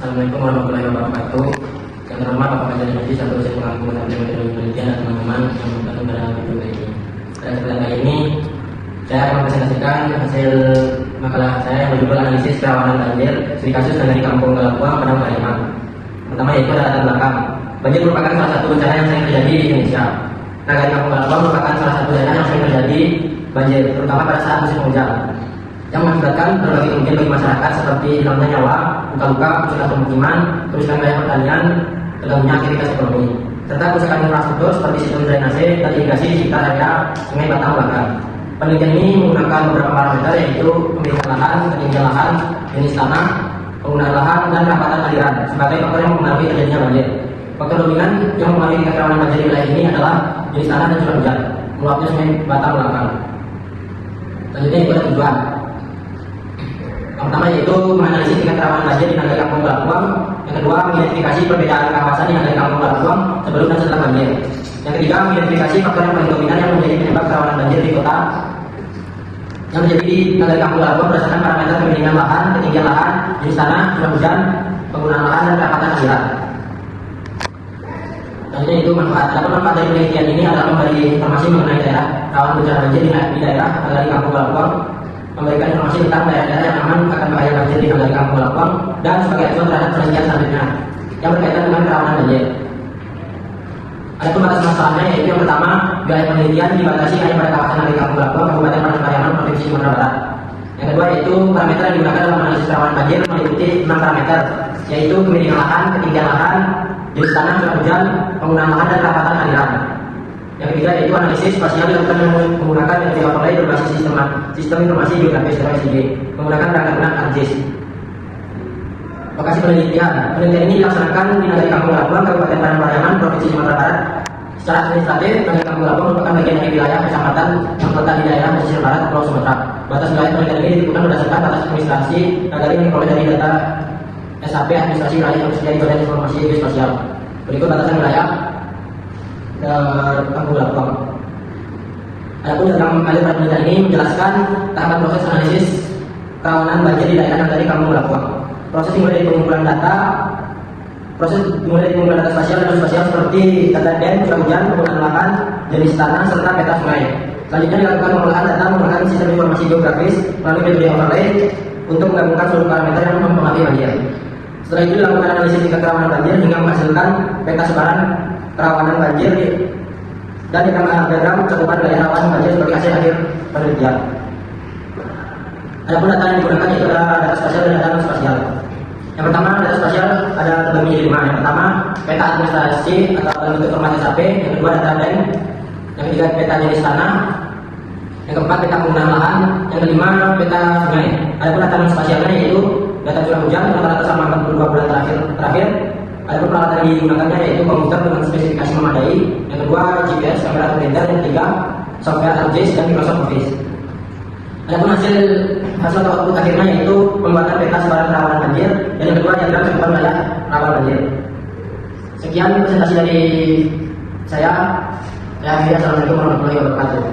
Assalamualaikum warahmatullahi wabarakatuh. Yang terhormat Bapak Kajar Haji Satu Dosen Pengampu Metode Penelitian dan teman-teman yang membantu pada video ini. Pada kesempatan kali ini saya akan mempresentasikan hasil makalah saya yang berjudul analisis kerawanan banjir studi kasus dari Kampung Galapuang, Padang Pariaman. Pertama yaitu ada latar belakang. Banjir merupakan salah satu bencana yang sering terjadi di Indonesia. Nagari Kampung Galapuang merupakan salah satu daerah yang sering terjadi banjir, terutama pada saat musim hujan, yang mengakibatkan berbagai kerugian bagi masyarakat seperti hilangnya nyawa, luka-luka, kerusakan pemukiman, kerusakan wilayah pertanian, terganggunya aktivitas ekonomi, serta kerusakan infrastruktur seperti sistem drainase dan irigasi di sekitar area Sungai Batang Belakang. Penelitian ini menggunakan beberapa parameter yaitu pemilihan lahan, ketinggian lahan, jenis tanah, penggunaan lahan, dan kerapatan aliran sebagai faktor yang mempengaruhi terjadinya banjir. Faktor dominan yang mempengaruhi tingkat kerawanan banjir di wilayah ini adalah jenis tanah dan curah hujan, meluapnya Sungai Batang Belakang. Selanjutnya itu ada tujuan. Yang pertama yaitu menganalisis tingkat kerawanan banjir di Nagari Kampung Galapuang. Yang kedua, mengidentifikasi perbedaan kawasan di Nagari Kampung Galapuang sebelum dan setelah banjir. Yang ketiga, mengidentifikasi faktor yang paling dominan yang menjadi penyebab kerawanan banjir di kota yang terjadi di Nagari Kampung Galapuang berdasarkan parameter pemilihan lahan, ketinggian lahan, jenis tanah, curah hujan, penggunaan lahan, dan kerapatan aliran. Selanjutnya itu manfaat. Adapun manfaat dari penelitian ini adalah memberi informasi mengenai daerah rawan bencana banjir di daerah Nagari Kampung Galapuang, memberikan informasi tentang daerah-daerah yang aman akan bahaya banjir di Nagari Kampung Galapuang, dan sebagai acuan terhadap penelitian selanjutnya yang berkaitan dengan kerawanan banjir. Ada batas masalahnya yaitu yang pertama, wilayah penelitian dibatasi hanya pada kawasan Nagari Kampung Galapuang, Kabupaten Padang Pariaman, Provinsi Sumatera Barat. Yang kedua yaitu parameter yang digunakan dalam analisis kerawanan banjir meliputi 6 parameter, yaitu pemilihan lahan, ketinggian lahan, jenis tanah, curah hujan, penggunaan lahan, dan kerapatan aliran. Yang ketiga yaitu analisis spasial dilakukan menggunakan metode overlay berbasis sistem informasi geografis atau SIG menggunakan perangkat ArcGIS. Lokasi penelitian ini dilaksanakan di Nagari Kampung Galapuang, Kabupaten Padang Pariaman, Provinsi Sumatera Barat. Secara administratif, Nagari Kampung Galapuang merupakan bagian dari wilayah kecamatan yang terletak di daerah pesisir barat Pulau Sumatera. Batas wilayah penelitian ini ditentukan berdasarkan batas administrasi Nagari yang diperoleh dari data SAP administrasi wilayah yang tersedia di Badan Informasi Geospasial. Berikut batasan wilayah Kampung Galapuang. Adapun dalam alur penelitian ini menjelaskan tahapan proses analisis kerawanan banjir di daerah Nagari Kampung Galapuang. Proses dimulai dari pengumpulan data, spasial dan non-spasial seperti data den, curah hujan, penggunaan lahan, jenis tanah, serta peta sungai. Selanjutnya dilakukan pengolahan data menggunakan sistem informasi geografis melalui metode overlay untuk menggabungkan seluruh parameter yang mempengaruhi banjir. Setelah itu dilakukan analisis tingkat kerawanan banjir hingga menghasilkan peta sebaran kerawanan banjir dan diagram cakupan wilayah rawan banjir sebagai hasil akhir penelitian. Adapun data yang digunakan yaitu adalah data spasial dan data non spasial. Yang pertama, data spasial ada terbagi menjadi 5. Yang pertama, peta administrasi atau dalam bentuk format SAP. Yang kedua, data den. Yang ketiga, peta jenis tanah. Yang keempat, peta penggunaan lahan. Yang kelima, peta sungai. Adapun data non spasialnya yaitu data curah hujan rata-rata sama 42 bulan terakhir. Adapun peralatan yang digunakannya yaitu komputer dengan spesifikasi memadai. Yang kedua, GPS, kamera atau printer. Yang ketiga, software ArcGIS dan Microsoft Office. Adapun hasil atau output akhirnya yaitu pembuatan peta sebaran kerawanan banjir, dan yang kedua diagram cakupan wilayah rawan banjir. Sekian presentasi dari saya. Assalamualaikum warahmatullahi wabarakatuh.